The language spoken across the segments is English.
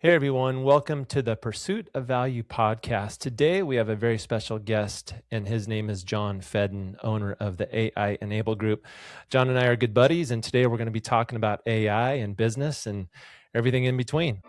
Hey everyone, welcome to the Pursuit of Value podcast. Today we have a very special guest, and his name is John Fedden, owner of the AI Enable Group. John and I are good buddies, and today we're going to be talking about AI and business and everything in between.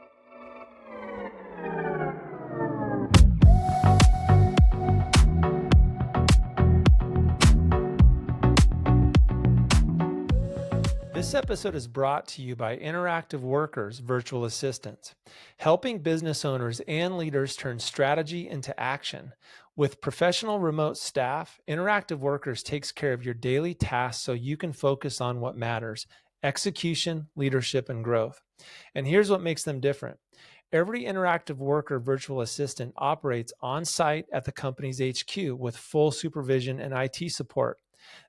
This episode is brought to you by Interactive Workers Virtual Assistants, helping business owners and leaders turn strategy into action. With professional remote staff, Interactive Workers takes care of your daily tasks so you can focus on what matters: execution, leadership, and growth. And here's what makes them different. Every Interactive Worker virtual assistant operates on site at the company's HQ with full supervision and IT support.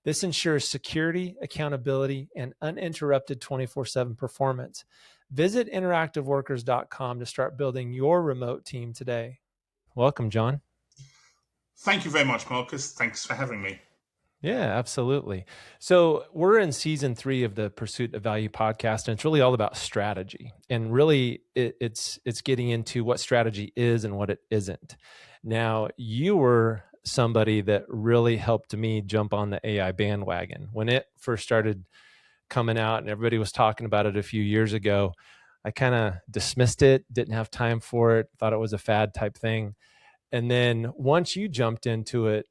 This ensures security, accountability, and uninterrupted 24/7 performance. Visit interactiveworkers.com to start building your remote team today. Welcome, John. Thank you very much, Marcus. Thanks for having me. Yeah, absolutely. So we're in season 3 of the Pursuit of Value podcast, and it's really all about strategy. And really, it's getting into what strategy is and what it isn't. Now, you were somebody that really helped me jump on the AI bandwagon when it first started coming out, and everybody was talking about it a few years ago. I kind of dismissed it, didn't have time for it, thought it was a fad type thing. And then once you jumped into it,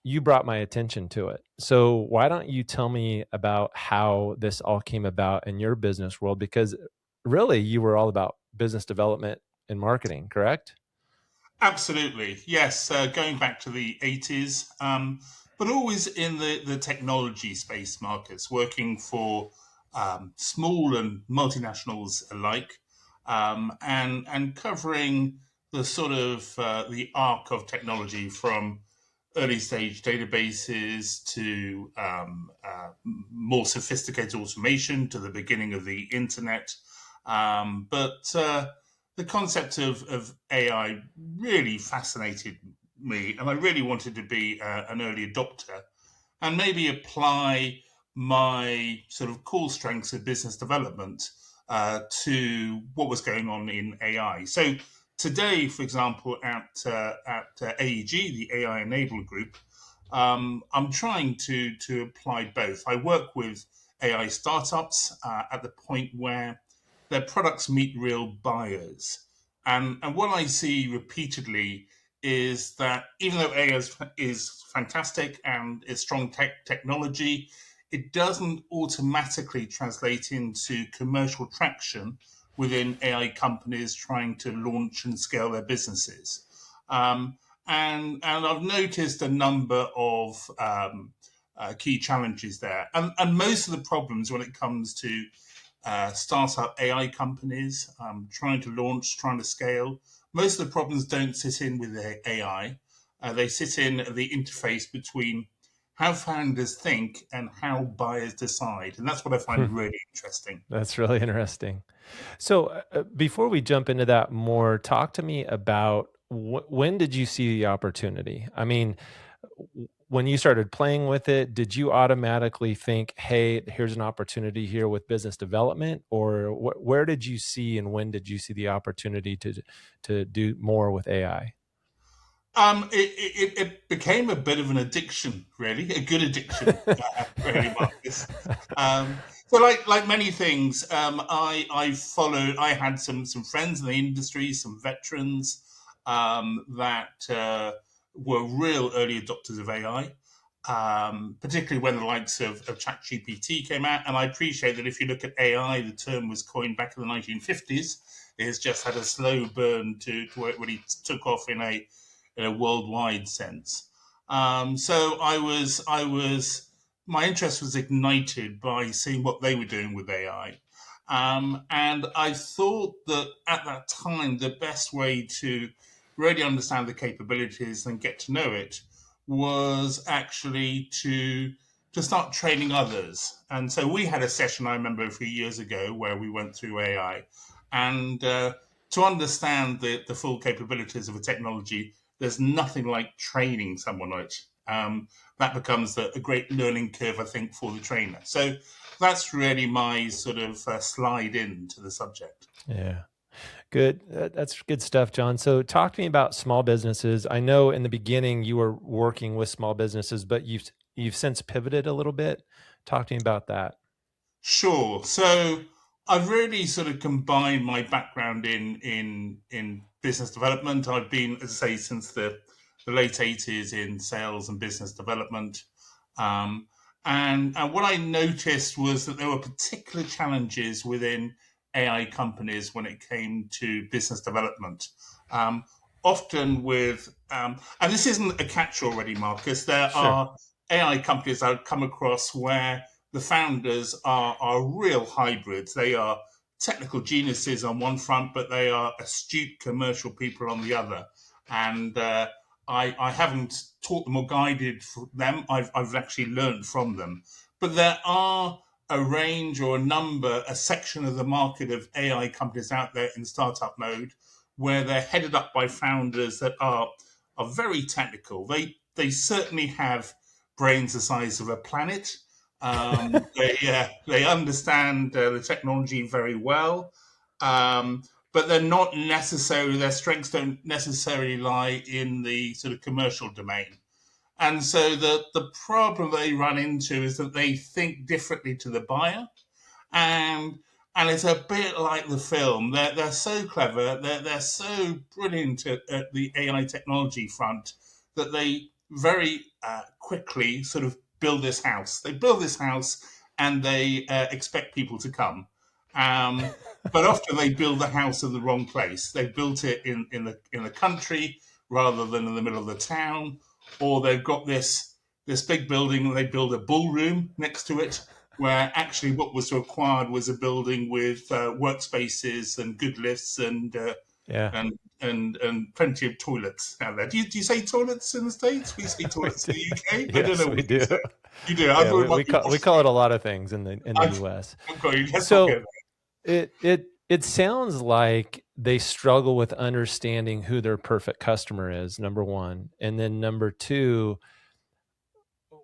you brought my attention to it. So why don't you tell me about how this all came about in your business world? Because really you were all about business development and marketing, correct? Absolutely. Yes, going back to the 80s, but always in the technology space, Marcus, working for small and multinationals alike, and covering the sort of the arc of technology from early stage databases to more sophisticated automation to the beginning of the internet. But the concept of AI really fascinated me, and I really wanted to be an early adopter and maybe apply my sort of core strengths of business development to what was going on in AI. So today, for example, at AEG, the AI Enable Group, I'm trying to apply both. I work with AI startups at the point where their products meet real buyers. And what I see repeatedly is that even though AI is fantastic and it's strong technology, it doesn't automatically translate into commercial traction within AI companies trying to launch and scale their businesses. And I've noticed a number of key challenges there. And most of the problems when it comes to startup AI companies trying to launch, trying to scale, most of the problems don't sit in with the AI. They sit in the interface between how founders think and how buyers decide. And that's what I find really interesting. That's really interesting. So before we jump into that more, talk to me about when did you see the opportunity? I mean, when you started playing with it, did you automatically think, hey, here's an opportunity here with business development? Or where did you see and when did you see the opportunity to do more with AI? It became a bit of an addiction, really, a good addiction, really, Marcus. So, like many things, I followed. I had some friends in the industry, some veterans that were real early adopters of AI, particularly when the likes of ChatGPT came out. And I appreciate that if you look at AI, the term was coined back in the 1950s. It's just had a slow burn to where it really took off in a worldwide sense. So my interest was ignited by seeing what they were doing with AI. And I thought that at that time, the best way to really understand the capabilities and get to know it was actually to start training others. And so we had a session, I remember a few years ago, where we went through AI. And to understand the full capabilities of a technology, there's nothing like training someone on it. That becomes a great learning curve, I think, for the trainer. So that's really my sort of slide into the subject. Yeah. Good. That's good stuff, John. So talk to me about small businesses. I know in the beginning you were working with small businesses, but you've since pivoted a little bit. Talk to me about that. Sure. So I've really sort of combined my background in business development. I've been, as I say, since the late '80s in sales and business development. Um, and what I noticed was that there were particular challenges within AI companies when it came to business development. Um, Often and this isn't a catch already, Marcus. There Sure. are AI companies I've come across where the founders are real hybrids. They are technical geniuses on one front, but they are astute commercial people on the other. And I haven't taught them or guided them. I've actually learned from them. But there are a range or a section of the market of AI companies out there in startup mode where they're headed up by founders that are very technical. They certainly have brains the size of a planet. They understand the technology very well, but they're not necessarily, their strengths don't necessarily lie in the sort of commercial domain. And so the problem they run into is that they think differently to the buyer, and it's a bit like the film. They're so clever. They're so brilliant at the AI technology front that they very quickly sort of build this house. They build this house and they expect people to come. But often they build the house in the wrong place. They built it in the country rather than in the middle of the town, or they've got this big building and they build a ballroom next to it where actually what was required was a building with workspaces and good lifts Yeah, and plenty of toilets out there. Do you say toilets in the States? We say we toilets do. in the UK. I don't Yes, know we what you do. say. You do. I Yeah, thought it might be we call it a lot of things in the I've, U.S. I've got you. Let's not go So there. it sounds like they struggle with understanding who their perfect customer is, number one, and then number two,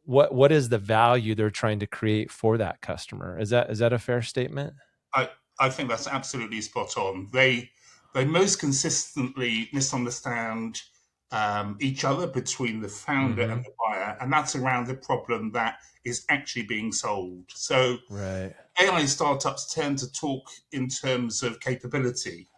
what is the value they're trying to create for that customer? Is that a fair statement? I, I think that's absolutely spot on. They most consistently misunderstand each other between the founder Mm-hmm. and the buyer, and that's around the problem that is actually being solved. So Right. AI startups tend to talk in terms of capability,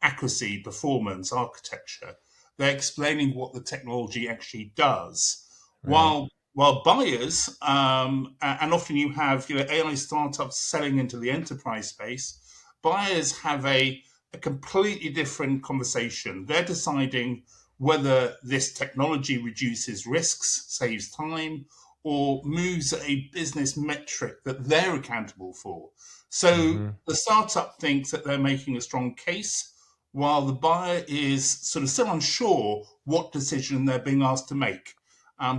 accuracy, performance, architecture. They're explaining what the technology actually does, Right. while buyers, and often you have AI startups selling into the enterprise space. Buyers have a completely different conversation. They're deciding whether this technology reduces risks, saves time, or moves a business metric that they're accountable for. So Mm-hmm. the startup thinks that they're making a strong case, while the buyer is sort of still unsure what decision they're being asked to make.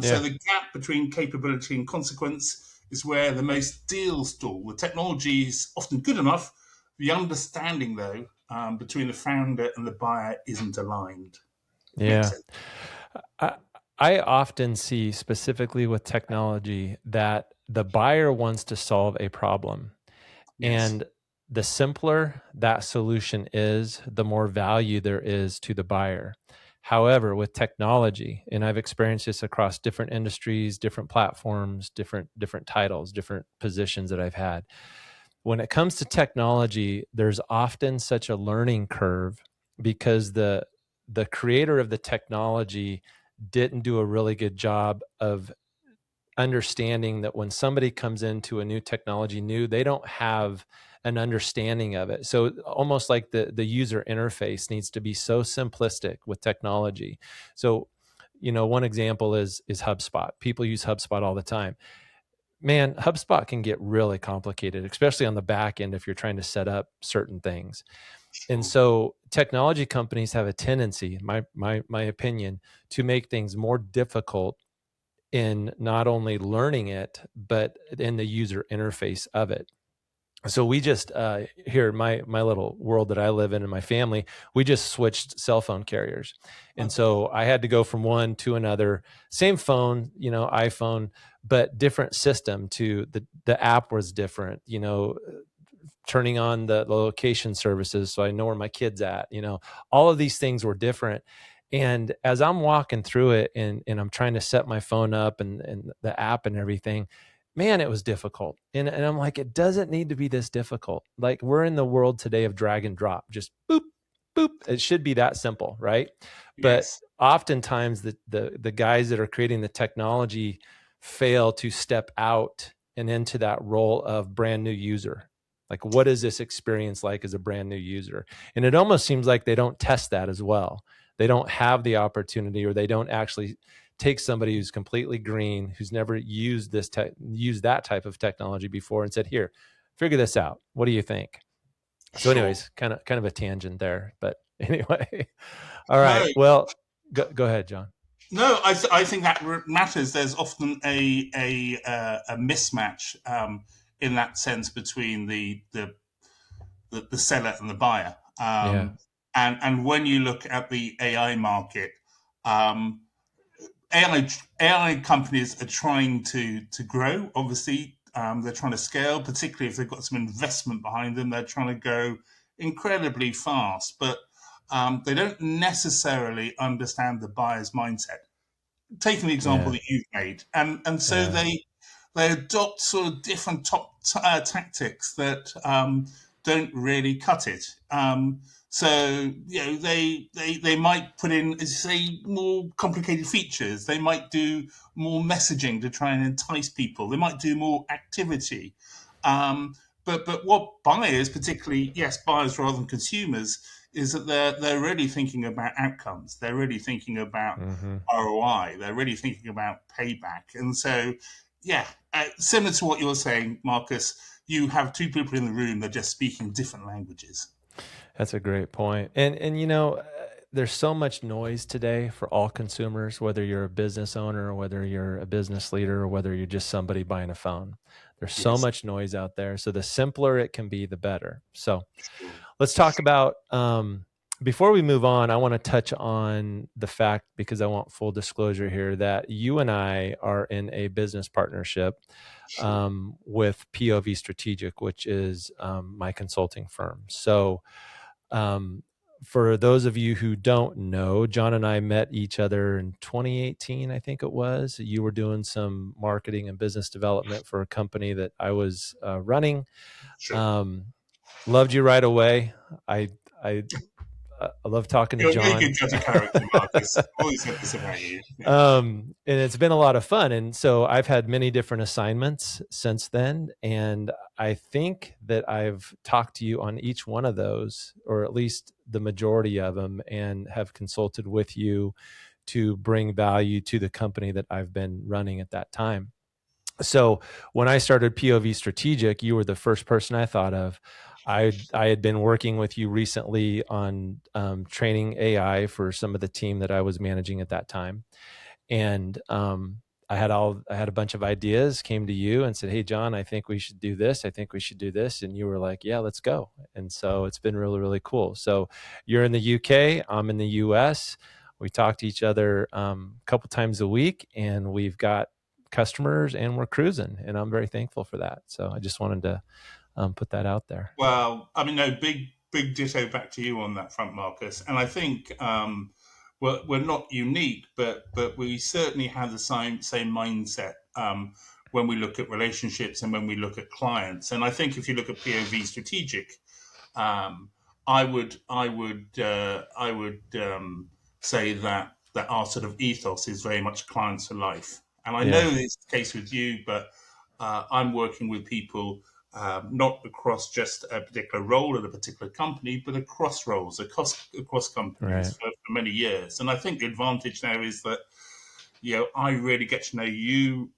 So Yeah. the gap between capability and consequence is where the most deals stall. The technology is often good enough. The understanding, though, between the founder and the buyer isn't aligned. It makes Yeah. sense. I, I often see specifically with technology that the buyer wants to solve a problem. Yes. And the simpler that solution is, the more value there is to the buyer. However, with technology, and I've experienced this across different industries, different platforms, different titles, different positions that I've had. When it comes to technology, there's often such a learning curve because the creator of the technology didn't do a really good job of understanding that when somebody comes into a new technology they don't have an understanding of it. So almost like the user interface needs to be so simplistic with technology. So one example is HubSpot. People use HubSpot all the time. Man, HubSpot can get really complicated, especially on the back end if you're trying to set up certain things. And Sure. so technology companies have a tendency, my opinion, to make things more difficult in not only learning it, but in the user interface of it. So we just here in my little world that I live in and my family, we just switched cell phone carriers, and Okay. so I had to go from one to another. Same phone, iPhone, but different system. To the app was different. turning on the location services so I know where my kid's at. All of these things were different. And as I'm walking through it and I'm trying to set my phone up and the app and everything, man, it was difficult. And I'm like, it doesn't need to be this difficult. Like, we're in the world today of drag and drop, just boop, boop. It should be that simple, right? But Yes. oftentimes the guys that are creating the technology fail to step out and into that role of brand new user. Like, what is this experience like as a brand new user? And it almost seems like they don't test that as well. They don't have the opportunity, or they don't actually take somebody who's completely green, who's never used that type of technology before, and said, "Here, figure this out. What do you think?" So, Sure. anyways, kind of a tangent there, but anyway. All No, right. Well, go ahead, John. no, I think that matters. There's often a mismatch in that sense between the seller and the buyer. Yeah. And when you look at the AI market, um, AI companies are trying to grow. Obviously, they're trying to scale, particularly if they've got some investment behind them. They're trying to go incredibly fast, but they don't necessarily understand the buyer's mindset. Taking the example Yeah. that you've made, and so Yeah. they adopt sort of different tactics that don't really cut it. So they might put in, as you say, more complicated features. They might do more messaging to try and entice people. They might do more activity. But what buyers, particularly buyers rather than consumers, is that they're really thinking about outcomes. They're really thinking about Mm-hmm. ROI. They're really thinking about payback. And so, similar to what you're saying, Marcus, you have two people in the room that are just speaking different languages. That's a great point. And there's so much noise today for all consumers, whether you're a business owner or whether you're a business leader or whether you're just somebody buying a phone. There's so Yes. much noise out there. So the simpler it can be, the better. So Sure. let's talk about, before we move on, I want to touch on the fact, because I want full disclosure here, that you and I are in a business partnership Sure. with POV Strategic, which is my consulting firm. So um, for those of you who don't know, John and I met each other in 2018, I think it was. You were doing some marketing and business development for a company that I was running. Sure. Um, Loved you right away. I I I love talking to You're a very John. good judge of character, Marcus. Always said this about you. Yeah. And it's been a lot of fun. And so I've had many different assignments since then. And I think that I've talked to you on each one of those, or at least the majority of them, and have consulted with you to bring value to the company that I've been running at that time. So when I started POV Strategic, you were the first person I thought of. I had been working with you recently on training AI for some of the team that I was managing at that time, and I had a bunch of ideas. Came to you and said, "Hey, John, I think we should do this. I think we should do this." And you were like, "Yeah, let's go." And so it's been really, really cool. So you're in the UK, I'm in the US. We talk to each other a couple times a week, and we've got customers, and we're cruising. And I'm very thankful for that. So I just wanted to put that out there. Well, I mean, no, big ditto back to you on that front, Marcus. And I think we're not unique, but we certainly have the same mindset when we look at relationships and when we look at clients. And I think if you look at POV Strategic, um, I would say that our sort of ethos is very much clients for life. And I Yeah. know it's the case with you, but I'm working with people not across just a particular role at a particular company, but across roles, across companies Right. for many years. And I think the advantage now is that I really get to know you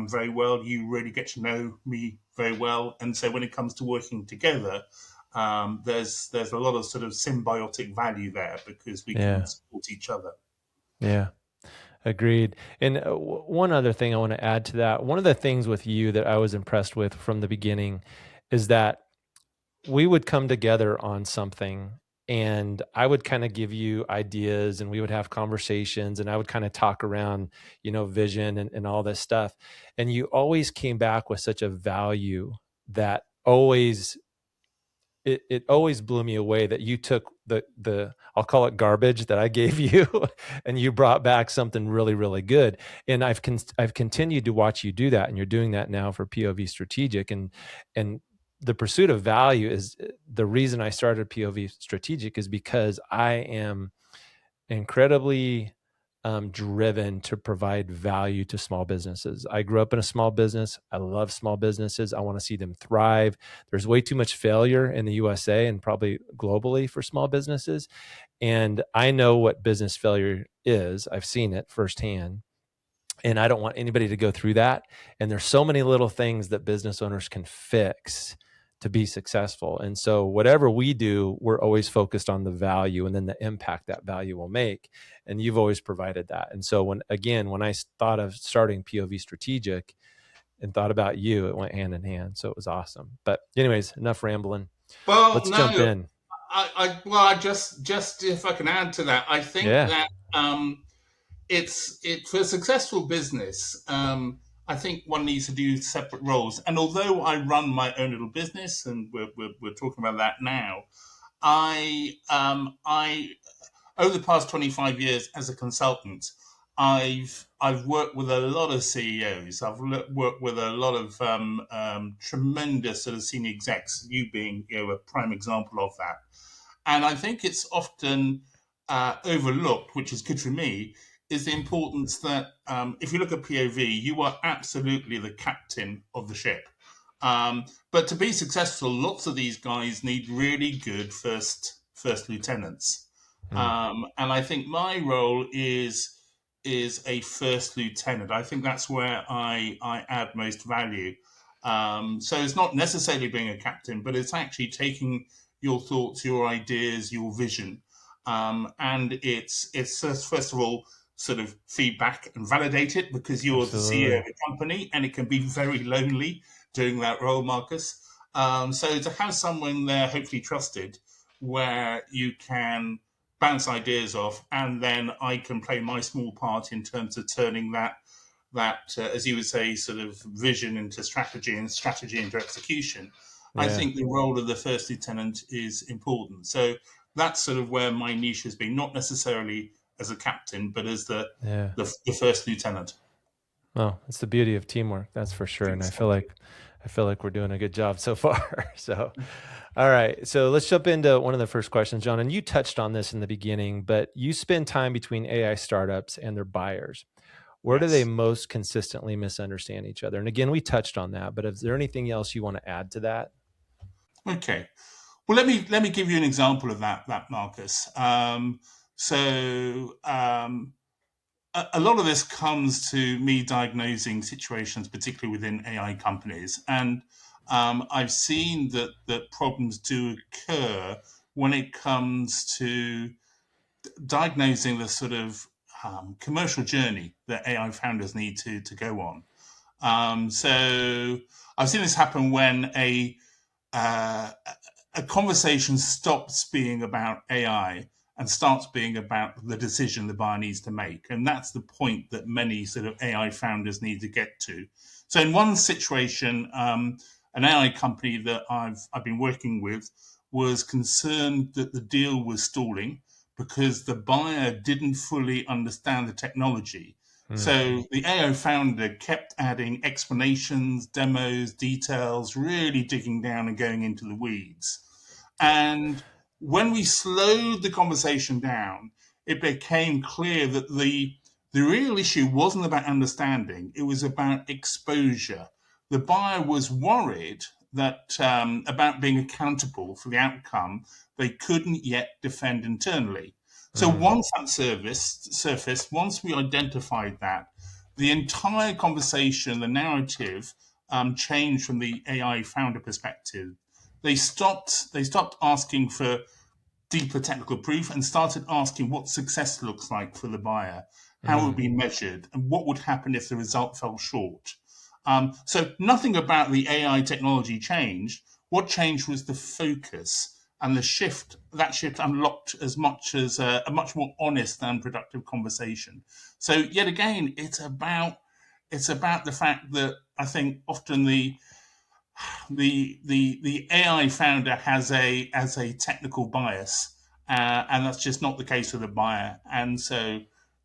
very well. You really get to know me very well. And so when it comes to working together, there's a lot of sort of symbiotic value there because we can Yeah. support each other. Yeah. Agreed. And one other thing I want to add to that, one of the things with you that I was impressed with from the beginning is that we would come together on something, and I would kind of give you ideas, and we would have conversations, and I would kind of talk around, vision and all this stuff. And you always came back with such a value that always it always blew me away that you took the I'll call it garbage that I gave you, and you brought back something really, really good. And I've continued to watch you do that, and you're doing that now for POV Strategic, and the pursuit of value is the reason I started POV Strategic, is because I am incredibly driven to provide value to small businesses. I grew up in a small business. I love small businesses. I want to see them thrive. There's way too much failure in the USA and probably globally for small businesses. And I know what business failure is. I've seen it firsthand. And I don't want anybody to go through that. And there's so many little things that business owners can fix to be successful. And so whatever we do, we're always focused on the value and then the impact that value will make. And you've always provided that. And so when I thought of starting POV Strategic and thought about you, it went hand in hand. So it was awesome. But anyways, enough rambling. Well, Let's no, jump in. I just if I can add to that, I think that it's for a successful business. I think one needs to do separate roles. And although I run my own little business, and we're talking about that now, I over the past 25 years as a consultant, I've worked with a lot of CEOs. I've worked with a lot of tremendous sort of senior execs. You being a prime example of that. And I think it's often overlooked, which is good for me, is the importance that if you look at POV, you are absolutely the captain of the ship. But to be successful, lots of these guys need really good first lieutenants. And I think my role is a first lieutenant. I think that's where I add most value. So it's not necessarily being a captain, but it's actually taking your thoughts, your ideas, your vision, and it's first of all sort of feedback and validate it, because you're Absolutely. the CEO of a company, and it can be very lonely doing that role, Marcus. So to have someone there, hopefully trusted, where you can bounce ideas off, and then I can play my small part in terms of turning that as you would say, sort of vision into strategy and strategy into execution. Yeah. I think the role of the first lieutenant is important. So that's sort of where my niche has been, not necessarily as a captain, but as the first lieutenant. Well, it's the beauty of teamwork, that's for sure. And I feel like we're doing a good job so far. So, all right. So let's jump into one of the first questions, John. And you touched on this in the beginning, but you spend time between AI startups and their buyers. Where do they most consistently misunderstand each other? And again, we touched on that, but is there anything else you want to add to that? Okay. Well, let me give you an example of that Marcus. A lot of this comes to me diagnosing situations, particularly within AI companies. And I've seen that problems do occur when it comes to diagnosing the sort of commercial journey that AI founders need to go on. So I've seen this happen when a conversation stops being about AI and starts being about the decision the buyer needs to make. And that's the point that many sort of AI founders need to get to. So in one situation, an AI company that I've been working with was concerned that the deal was stalling because the buyer didn't fully understand the technology. So the AI founder kept adding explanations, demos, details, really digging down and going into the weeds. And when we slowed the conversation down, it became clear that the real issue wasn't about understanding, it was about exposure. The buyer was worried that about being accountable for the outcome they couldn't yet defend internally. So once that surfaced, once we identified that, the entire conversation, the narrative, changed from the AI founder perspective. They stopped asking for deeper technical proof and started asking what success looks like for the buyer, how it would be measured, and what would happen if the result fell short. So nothing about the AI technology changed. What changed was the focus, and that shift unlocked as much as a much more honest and productive conversation. So yet again, it's about the fact that I think often the the AI founder has a technical bias, and that's just not the case with the buyer. And so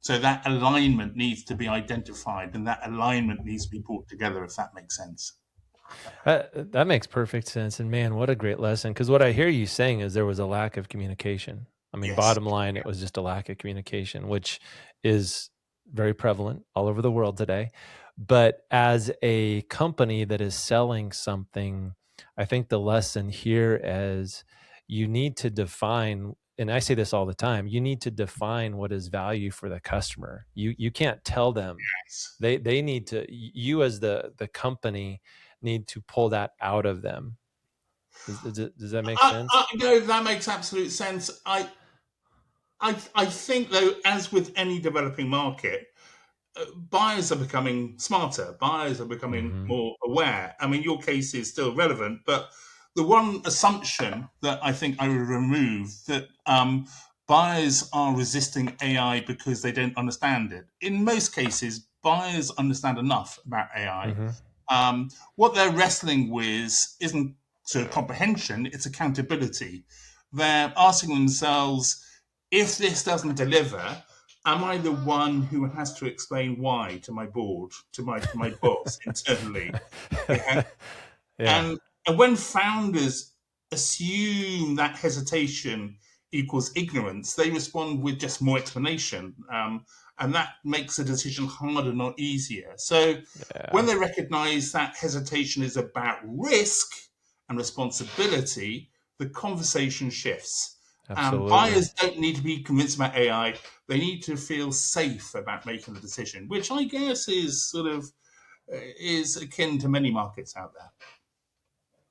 that alignment needs to be identified, and that alignment needs to be brought together, if that makes sense. That makes perfect sense. And man, what a great lesson. Because what I hear you saying is there was a lack of communication. I mean, Yes. bottom line, it was just a lack of communication, which is very prevalent all over the world today. But as a company that is selling something, I think the lesson here is you need to define, and I say this all the time, you need to define what is value for the customer. You can't tell them. Yes. They need to, you as the company need to pull that out of them. Does that make sense? No, that makes absolute sense. I think though, as with any developing market, buyers are becoming smarter. Buyers are becoming Mm-hmm. more aware. I mean, your case is still relevant, but the one assumption that I think I would remove that buyers are resisting AI because they don't understand it. In most cases, buyers understand enough about AI. Mm-hmm. What they're wrestling with isn't sort of comprehension; it's accountability. They're asking themselves, if this doesn't deliver, am I the one who has to explain why to my board, to my boss internally? Yeah. Yeah. And when founders assume that hesitation equals ignorance, they respond with just more explanation. And that makes the decision harder, not easier. So when Yeah. they recognize that hesitation is about risk and responsibility, the conversation shifts. Absolutely. Buyers don't need to be convinced about AI. They need to feel safe about making the decision, which I guess is sort of is akin to many markets out there.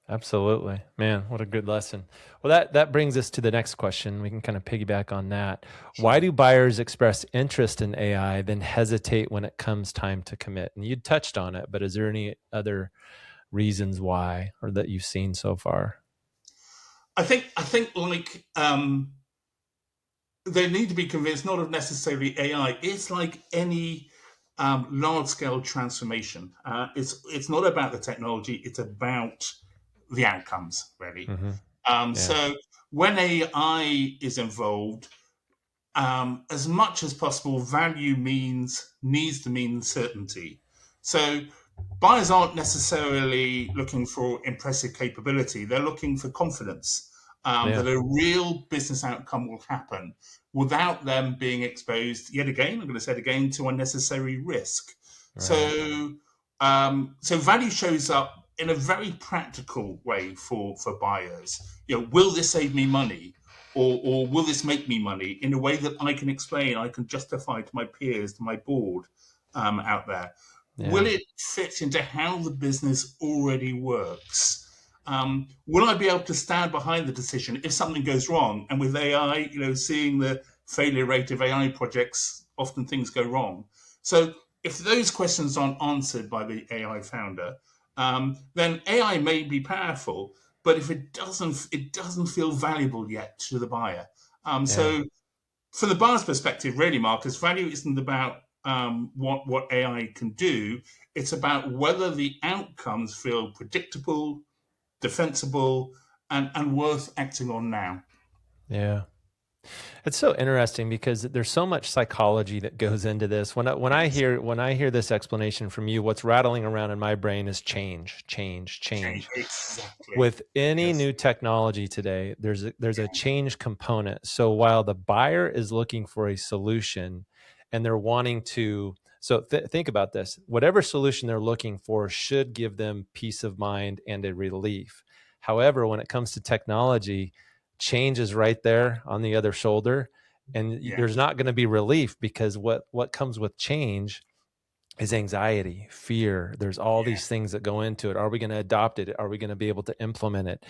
Absolutely. Man, what a good lesson. Well, that brings us to the next question. We can kind of piggyback on that. Why Sure. do buyers express interest in AI, then hesitate when it comes time to commit? And you touched on it, but is there any other reasons why or that you've seen so far? I think like they need to be convinced not of necessarily AI. It's like any large scale transformation. It's not about the technology. It's about the outcomes really. Mm-hmm. Yeah. So when AI is involved, as much as possible, value needs to mean certainty. So buyers aren't necessarily looking for impressive capability; they're looking for confidence Yeah. that a real business outcome will happen without them being exposed yet again. I'm going to say it again to unnecessary risk. Right. So value shows up in a very practical way for buyers. Will this save me money? Or will this make me money in a way that I can explain, I can justify to my peers, to my board out there? Will Yeah. it fit into how the business already works? Will I be able to stand behind the decision if something goes wrong? And with AI, seeing the failure rate of AI projects, often things go wrong. So if those questions aren't answered by the AI founder, then AI may be powerful, but if it doesn't feel valuable yet to the buyer. Yeah. So from the buyer's perspective, really, Marcus, value isn't about what AI can do. It's about whether the outcomes feel predictable, defensible, and worth acting on now. Yeah. It's so interesting because there's so much psychology that goes into this. Yes. When I hear this explanation from you, what's rattling around in my brain is change, change, Change. change. Exactly. With any Yes. new technology today, there's a change component. So while the buyer is looking for a solution and they're wanting to, think about this. Whatever solution they're looking for should give them peace of mind and a relief. However, when it comes to technology, change is right there on the other shoulder, and there's Yes. not going to be relief because what comes with change is anxiety, fear. There's all these Yes. things that go into it. Are we going to adopt it? Are we going to be able to implement it?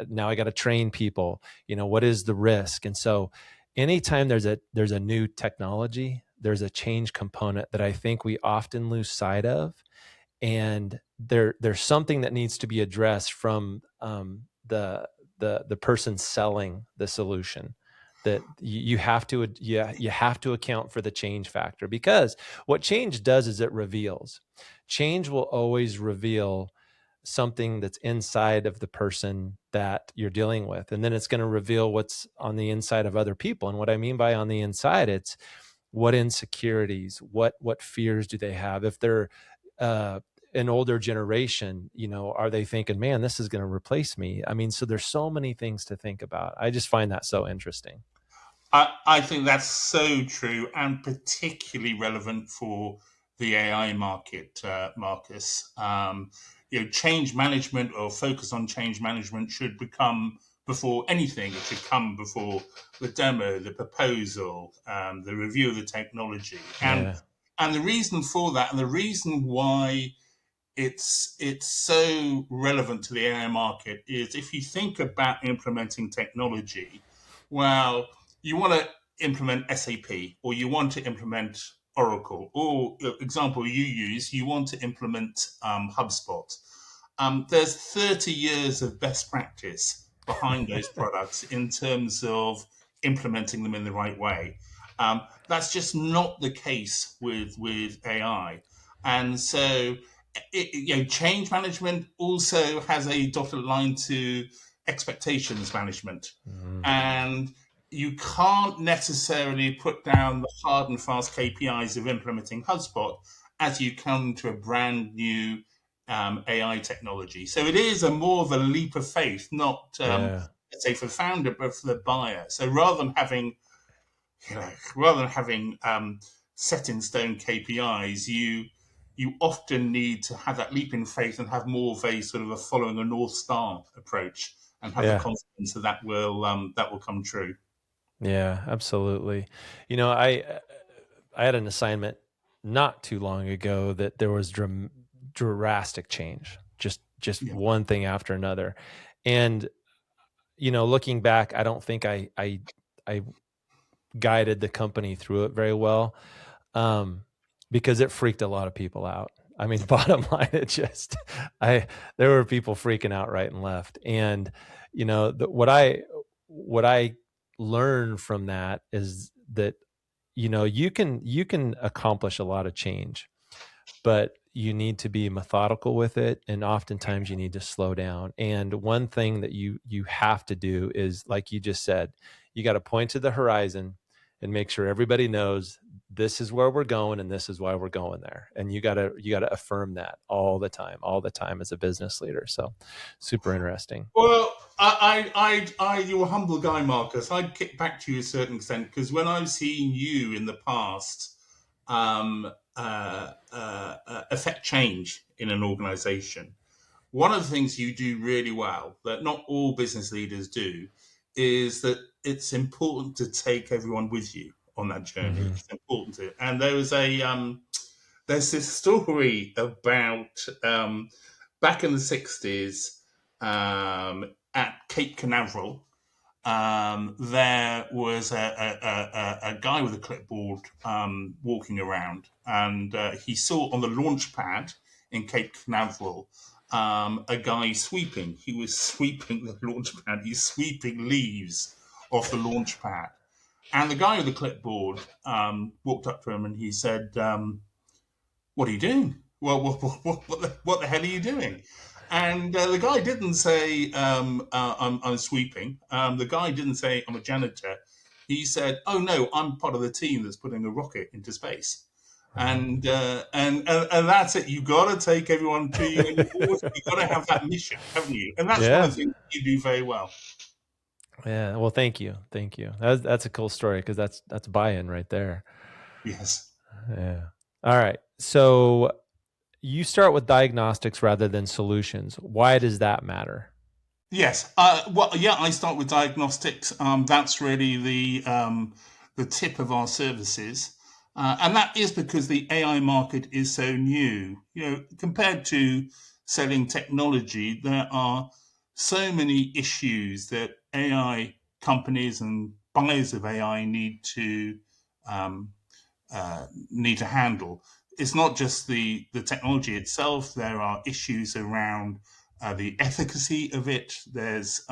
Now I got to train people. What is the risk? And so anytime there's a new technology, there's a change component that I think we often lose sight of. And there's something that needs to be addressed from the person selling the solution, that you have to, you have to account for the change factor, because what change does is it reveals. Change will always reveal something that's inside of the person that you're dealing with. And then it's going to reveal what's on the inside of other people. And what I mean by on the inside, it's what insecurities, what fears do they have? If they're an older generation, are they thinking, man, this is going to replace me? I mean, so there's so many things to think about. I just find that so interesting. I think that's so true, and particularly relevant for the AI market, Marcus. Change management or focus on change management should become before anything. It should come before the demo, the proposal, the review of the technology, Yeah. and the reason for that, and the reason why it's so relevant to the AI market is if you think about implementing technology, well, you want to implement SAP or you want to implement Oracle, or example you use, you want to implement HubSpot. There's 30 years of best practice behind those products in terms of implementing them in the right way. That's just not the case with AI. And so change management also has a dotted line to expectations management. Mm. And you can't necessarily put down the hard and fast KPIs of implementing HubSpot as you come to a brand new AI technology. So it is more of a leap of faith, not Yeah. let's say for the founder, but for the buyer. So rather than having set in stone KPIs, you often need to have that leap in faith and have more of a sort of a following a North Star approach, and have the Yeah. confidence that will come true. Yeah, absolutely. I had an assignment not too long ago that there was drastic change, just Yeah. one thing after another. And looking back, I don't think I guided the company through it very well, because it freaked a lot of people out. I mean, bottom line, there were people freaking out right and left. And what I learned from that is that you can accomplish a lot of change, but you need to be methodical with it, and oftentimes you need to slow down. And one thing that you have to do is, like you just said, you got to point to the horizon and make sure everybody knows this is where we're going and this is why we're going there. And you got to affirm that all the time as a business leader. So super interesting. Well, you're a humble guy, Marcus. I'd kick back to you a certain extent, because when I've seen you in the past affect change in an organization, one of the things you do really well that not all business leaders do is that it's important to take everyone with you on that journey. Mm-hmm. It's important to, and there's this story about back in the 60s at Cape Canaveral. There was a guy with a clipboard walking around, and he saw on the launch pad in Cape Canaveral a guy sweeping. He was sweeping the launch pad. He's sweeping leaves off the launch pad. And the guy with the clipboard walked up to him and he said, "What are you doing? Well, what the hell are you doing?" And the guy didn't say, I'm sweeping. The guy didn't say, I'm a janitor. He said, "Oh no, I'm part of the team that's putting a rocket into space." And that's it. You got to take everyone to you. And you got to have that mission, haven't you? And that's one of the things you do very well. Yeah. Well, thank you. That's a cool story, because that's buy-in right there. Yes. Yeah. All right. So you start with diagnostics rather than solutions. Why does that matter? Yes. I start with diagnostics. That's really the tip of our services, and that is because the AI market is so new. Compared to selling technology, there are so many issues that AI companies and buyers of AI um, need to handle. It's not just the technology itself. There are issues around the efficacy of it. There's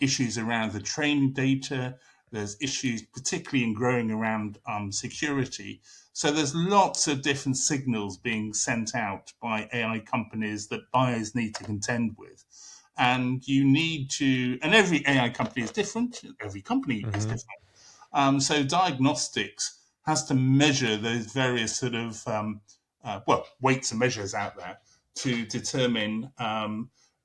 issues around the training data. There's issues, particularly in growing around security. So there's lots of different signals being sent out by AI companies that buyers need to contend with. And you need to, and every AI company is different. Every company is different. So diagnostics has to measure those various sort of, weights and measures out there to determine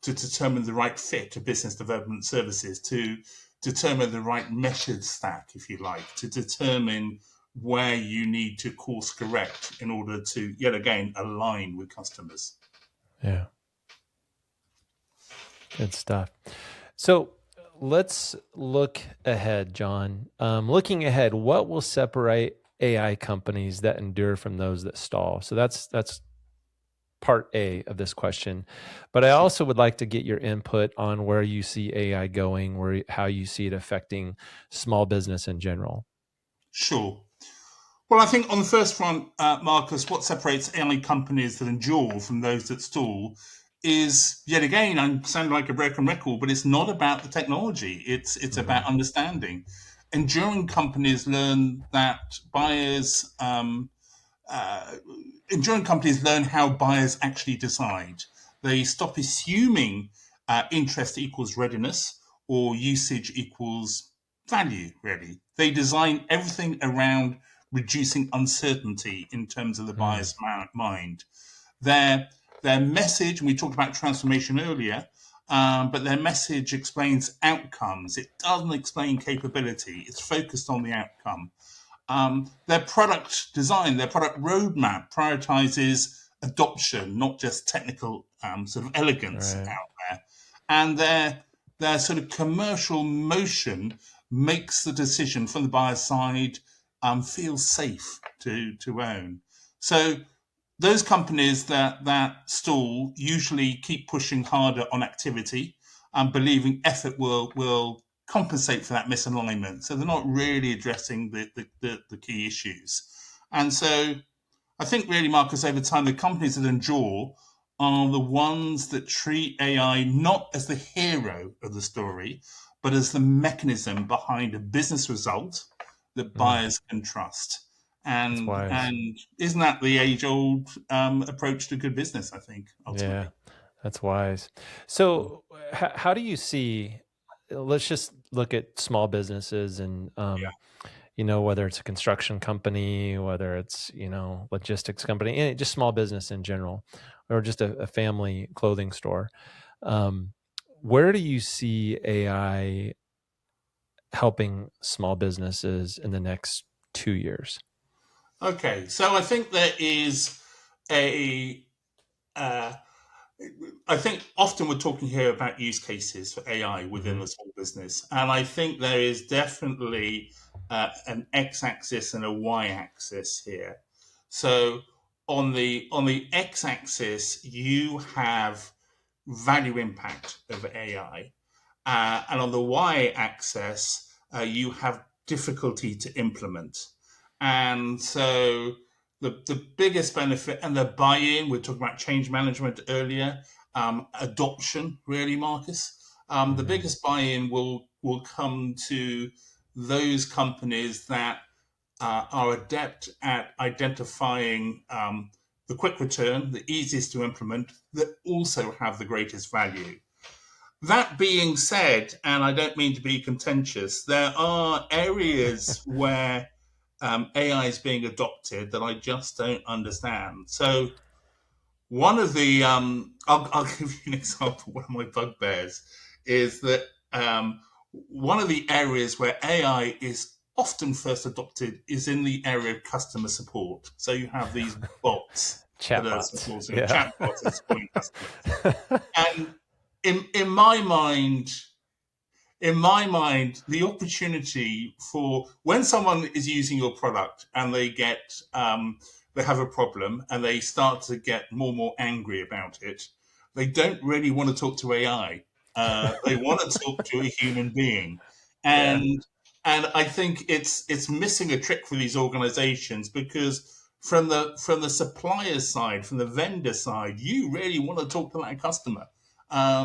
the right fit of business development services, to determine the right method stack, if you like, to determine where you need to course correct in order to, yet again, align with customers. Yeah. Good stuff. So let's look ahead, John. Looking ahead, what will separate AI companies that endure from those that stall? So that's part A of this question. But I also would like to get your input on where you see AI going, how you see it affecting small business in general. Sure. Well, I think on the first front, Marcus, what separates AI companies that endure from those that stall is, yet again, I'm sounding like a broken record, but it's not about the technology. It's about understanding. Enduring companies learn that buyers, enduring companies learn how buyers actually decide. They stop assuming interest equals readiness or usage equals value, really. They design everything around reducing uncertainty in terms of the buyer's mind. Their message, and we talked about transformation earlier, but their message explains outcomes. It doesn't explain capability. It's focused on the outcome. Their product design, their product roadmap prioritizes adoption, not just technical sort of elegance out there. And their sort of commercial motion makes the decision from the buyer's side feel safe to own. So those companies that stall usually keep pushing harder on activity and believing effort will compensate for that misalignment. So they're not really addressing the key issues. And so I think really, Marcus, over time, the companies that endure are the ones that treat AI not as the hero of the story, but as the mechanism behind a business result that buyers can trust. And isn't that the age-old approach to good business, I think, ultimately? Yeah, that's wise. So how do you see, let's just look at small businesses and, whether it's a construction company, whether it's, logistics company, just small business in general, or just a family clothing store. Where do you see AI helping small businesses in the next 2 years? Okay, so I think there is I think often we're talking here about use cases for AI within the small business, and I think there is definitely an x-axis and a y-axis here. So on the x-axis, you have value impact of AI, and on the y-axis, you have difficulty to implement. And so the biggest benefit and the buy-in, we talked about change management earlier, adoption, really, Marcus. The biggest buy-in will come to those companies that are adept at identifying the quick return, the easiest to implement, that also have the greatest value. That being said, and I don't mean to be contentious, there are areas where AI is being adopted that I just don't understand. So one of the, I'll give you an example. One of my bugbears is that one of the areas where AI is often first adopted is in the area of customer support. So you have these bots that are supporting chatbots and supporting customers. And in my mind, the opportunity for when someone is using your product and they have a problem and they start to get more and more angry about it, they don't really want to talk to AI. They want to talk to a human being, and I think it's missing a trick for these organizations, because from the supplier side, from the vendor side, you really want to talk to that customer.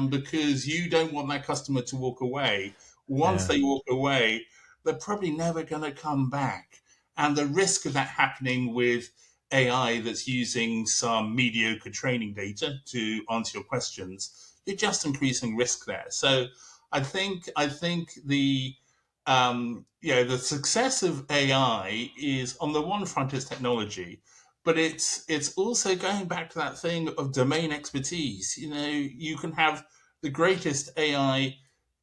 Because you don't want that customer to walk away. Once they walk away, they're probably never going to come back. And the risk of that happening with AI that's using some mediocre training data to answer your questions, you're just increasing risk there. So I think the success of AI is, on the one front, is technology, but it's also going back to that thing of domain expertise. You can have the greatest AI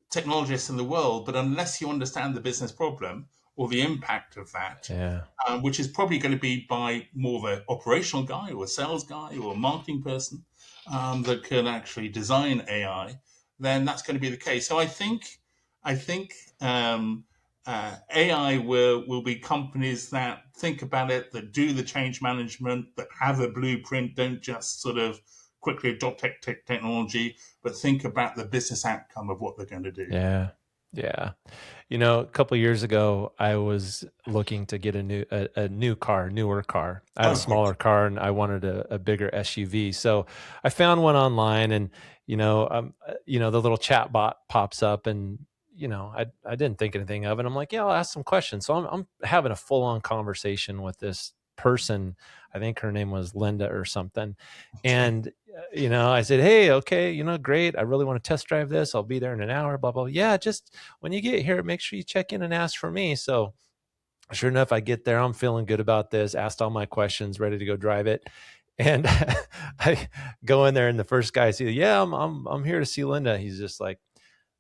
technologists in the world, but unless you understand the business problem or the impact of that, Yeah. which is probably going to be by more of an operational guy or a sales guy or a marketing person that can actually design AI, then that's going to be the case. So I think AI will be companies that think about it, that do the change management, that have a blueprint, don't just sort of quickly adopt technology, but think about the business outcome of what they're going to do. Yeah. Yeah. A couple of years ago, I was looking to get a newer car. I had a Okay. smaller car and I wanted a bigger SUV. So I found one online, and the little chat bot pops up, and I didn't think anything of it. I'm like, yeah, I'll ask some questions. So I'm having a full on conversation with this person. I think her name was Linda or something, and I said, hey, okay, great. I really want to test drive this. I'll be there in an hour, blah, blah. Yeah, just when you get here, make sure you check in and ask for me. So sure enough, I get there. I'm feeling good about this, asked all my questions, ready to go drive it. And I go in there, and the first guy I see, yeah, I'm here to see Linda. He's just like,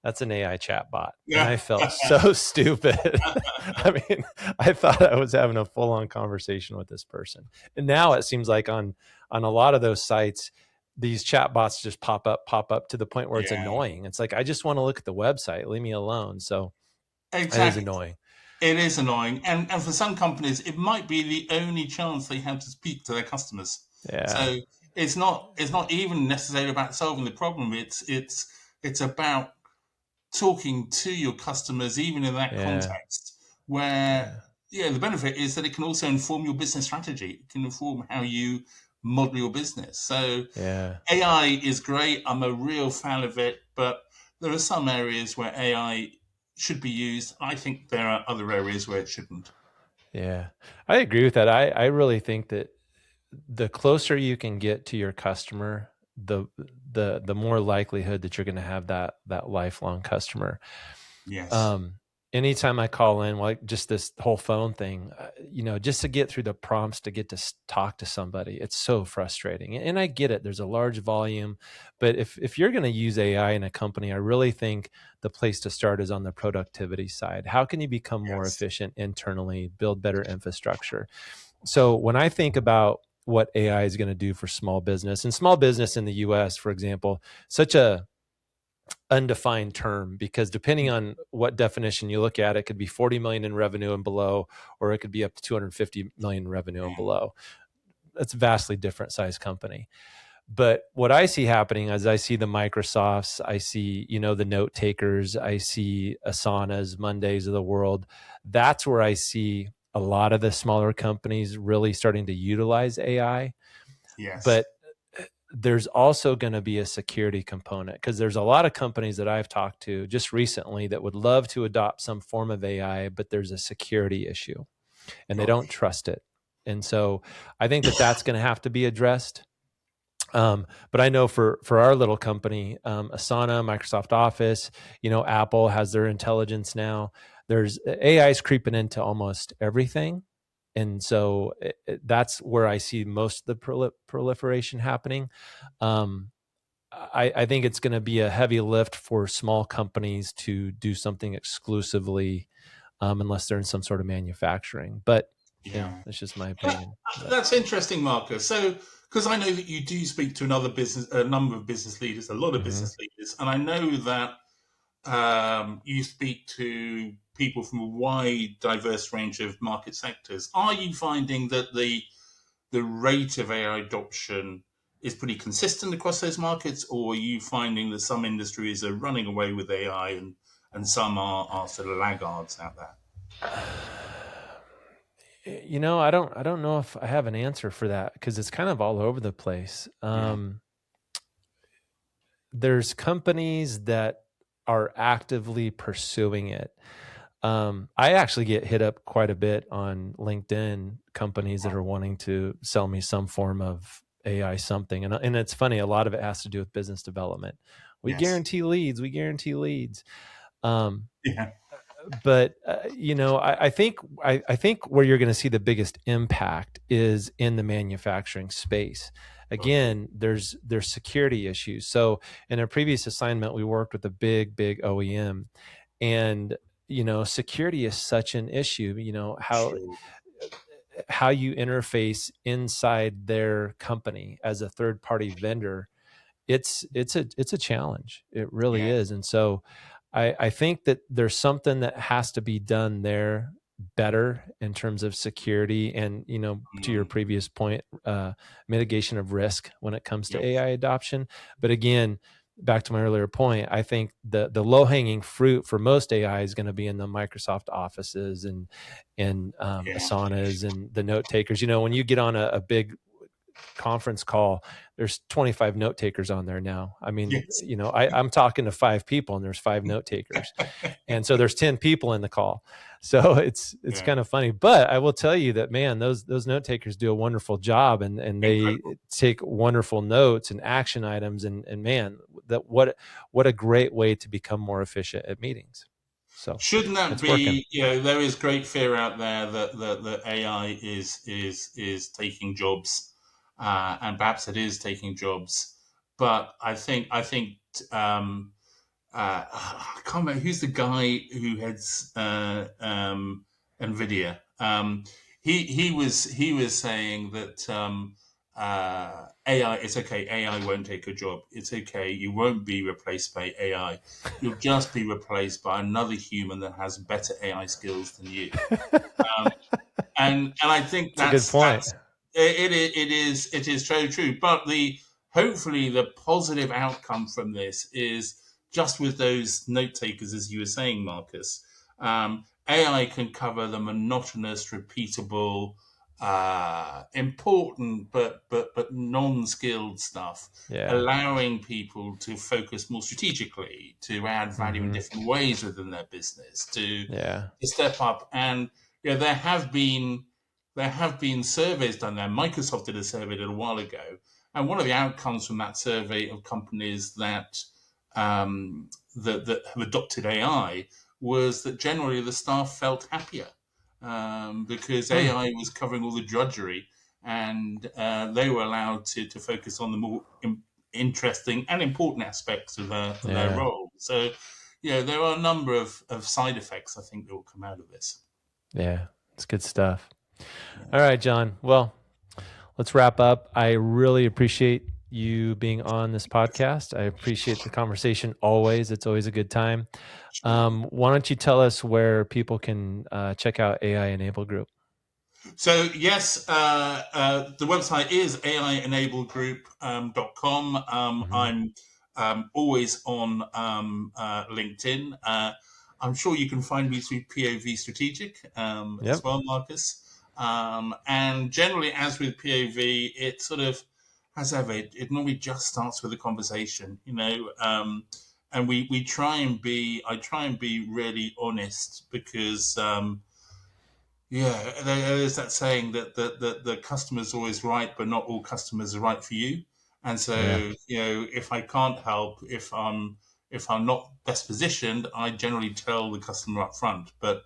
that's an AI chat bot. And Yeah. I felt so stupid. I mean, I thought I was having a full on conversation with this person. And now it seems like on a lot of those sites, these chat bots just pop up to the point where it's Yeah. annoying. It's like, I just want to look at the website. Leave me alone. So it is Exactly. annoying. It is annoying, and for some companies, it might be the only chance they have to speak to their customers. Yeah. So it's not even necessarily about solving the problem. It's about talking to your customers, even in that Yeah. context, where Yeah. the benefit is that it can also inform your business strategy. It can inform how you model your business. So Yeah. AI is great. I'm a real fan of it, but there are some areas where AI should be used. I think there are other areas where it shouldn't. Yeah. I agree with that. I really think that the closer you can get to your customer, the the more likelihood that you're going to have that lifelong customer. Yes. Um, Anytime I call in, like just this whole phone thing, just to get through the prompts to get to talk to somebody, it's so frustrating. And I get it. There's a large volume, but if you're going to use AI in a company, I really think the place to start is on the productivity side. How can you become more Yes. efficient internally, build better infrastructure? So when I think about what AI is going to do for small business, and small business in the US, for example, such a undefined term, because depending on what definition you look at, it could be 40 million in revenue and below, or it could be up to 250 million in revenue and Yeah. below. That's a vastly different size company. But what I see happening is I see the Microsofts, I see, the note takers, I see Asanas, Mondays of the world. That's where I see a lot of the smaller companies really starting to utilize AI. Yes. But there's also going to be a security component, because there's a lot of companies that I've talked to just recently that would love to adopt some form of AI, but there's a security issue and they don't Gosh. trust it. And so I think that that's going to have to be addressed. But I know for our little company, Asana, Microsoft Office, Apple has their intelligence now. There's AI is creeping into almost everything, and so that's where I see most of the proliferation happening. Um, I think it's going to be a heavy lift for small companies to do something exclusively, unless they're in some sort of manufacturing. But Yeah. it's just my That, opinion. But that's interesting, Marcus. So, because I know that you do speak to a number of business leaders, a lot of mhm. business leaders, and I know that you speak to people from a wide, diverse range of market sectors. Are you finding that the rate of AI adoption is pretty consistent across those markets, or are you finding that some industries are running away with AI and some are sort of laggards out there? I don't know if I have an answer for that, because it's kind of all over the place. Yeah. There's companies that are actively pursuing it. I actually get hit up quite a bit on LinkedIn, companies that are wanting to sell me some form of AI something. And it's funny, a lot of it has to do with business development. We Yes. guarantee leads, we guarantee leads. Um, Yeah. but I think where you're going to see the biggest impact is in the manufacturing space. Okay. Again, there's security issues. So in a previous assignment, we worked with a big OEM, and security is such an issue. Sure. How you interface inside their company as a third party vendor, it's a challenge. It really Yeah. is. And so I think that there's something that has to be done there better in terms of security and, to your Mm. previous point, mitigation of risk when it comes to Yep. AI adoption. But again, back to my earlier point, I think the low hanging fruit for most AI is going to be in the Microsoft offices and Yeah. Asanas and the note takers. When you get on a big conference call, there's 25 note takers on there now. I mean, Yes. I'm talking to 5 people and there's 5 note takers. And so there's 10 people in the call. So it's Yeah. kind of funny, but I will tell you that, man, those note takers do a wonderful job, and they Incredible. take wonderful notes and action items. And man, that what a great way to become more efficient at meetings. So Shouldn't that it's working. be, there is great fear out there that AI is taking jobs, and perhaps it is taking jobs. But I think I can't remember who's the guy who heads Nvidia. He was saying that AI, it's okay. AI won't take a job. It's okay. You won't be replaced by AI. You'll just be replaced by another human that has better AI skills than you. Um, and I think It's a good point. that's it is so true. But hopefully the positive outcome from this is just with those note takers, as you were saying, Marcus. AI can cover the monotonous, repeatable, important but non-skilled stuff, Yeah. allowing people to focus more strategically, to add value in Hmm. different ways within their business, Yeah. to step up. And there have been surveys done there. Microsoft did a survey a little while ago, and one of the outcomes from that survey of companies that have adopted AI was that generally the staff felt happier, because Hmm. AI was covering all the drudgery, and they were allowed to focus on the more interesting and important aspects of their Yeah. role. So, there are a number of side effects I think that will come out of this. Yeah. It's good stuff. Yeah. All right, John. Well, let's wrap up. I really appreciate you being on this podcast. I appreciate the conversation always. It's always a good time. Sure. Why don't you tell us where people can check out AI Enable Group? So yes, the website is aienablegroup.com. Hmm. I'm always on LinkedIn. I'm sure you can find me through POV Strategic as Yep. well, Marcus. And generally, as with POV, it sort of, as ever, it normally just starts with a conversation, and we try and I try and be really honest, because there's that saying that the customer's always right, but not all customers are right for you. And Yeah. so, if I can't help, if I'm not best positioned, I generally tell the customer up front. But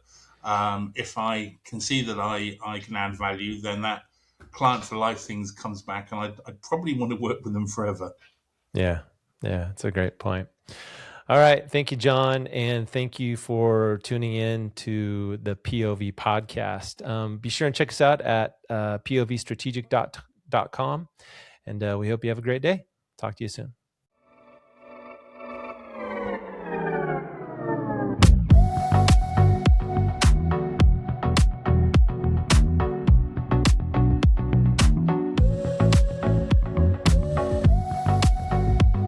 if I can see that I can add value, then that client for life things comes back, and I'd probably want to work with them forever. Yeah. Yeah. It's a great point. All right. Thank you, John. And thank you for tuning in to the POV podcast. Be sure and check us out at povstrategic.com. And we hope you have a great day. Talk to you soon.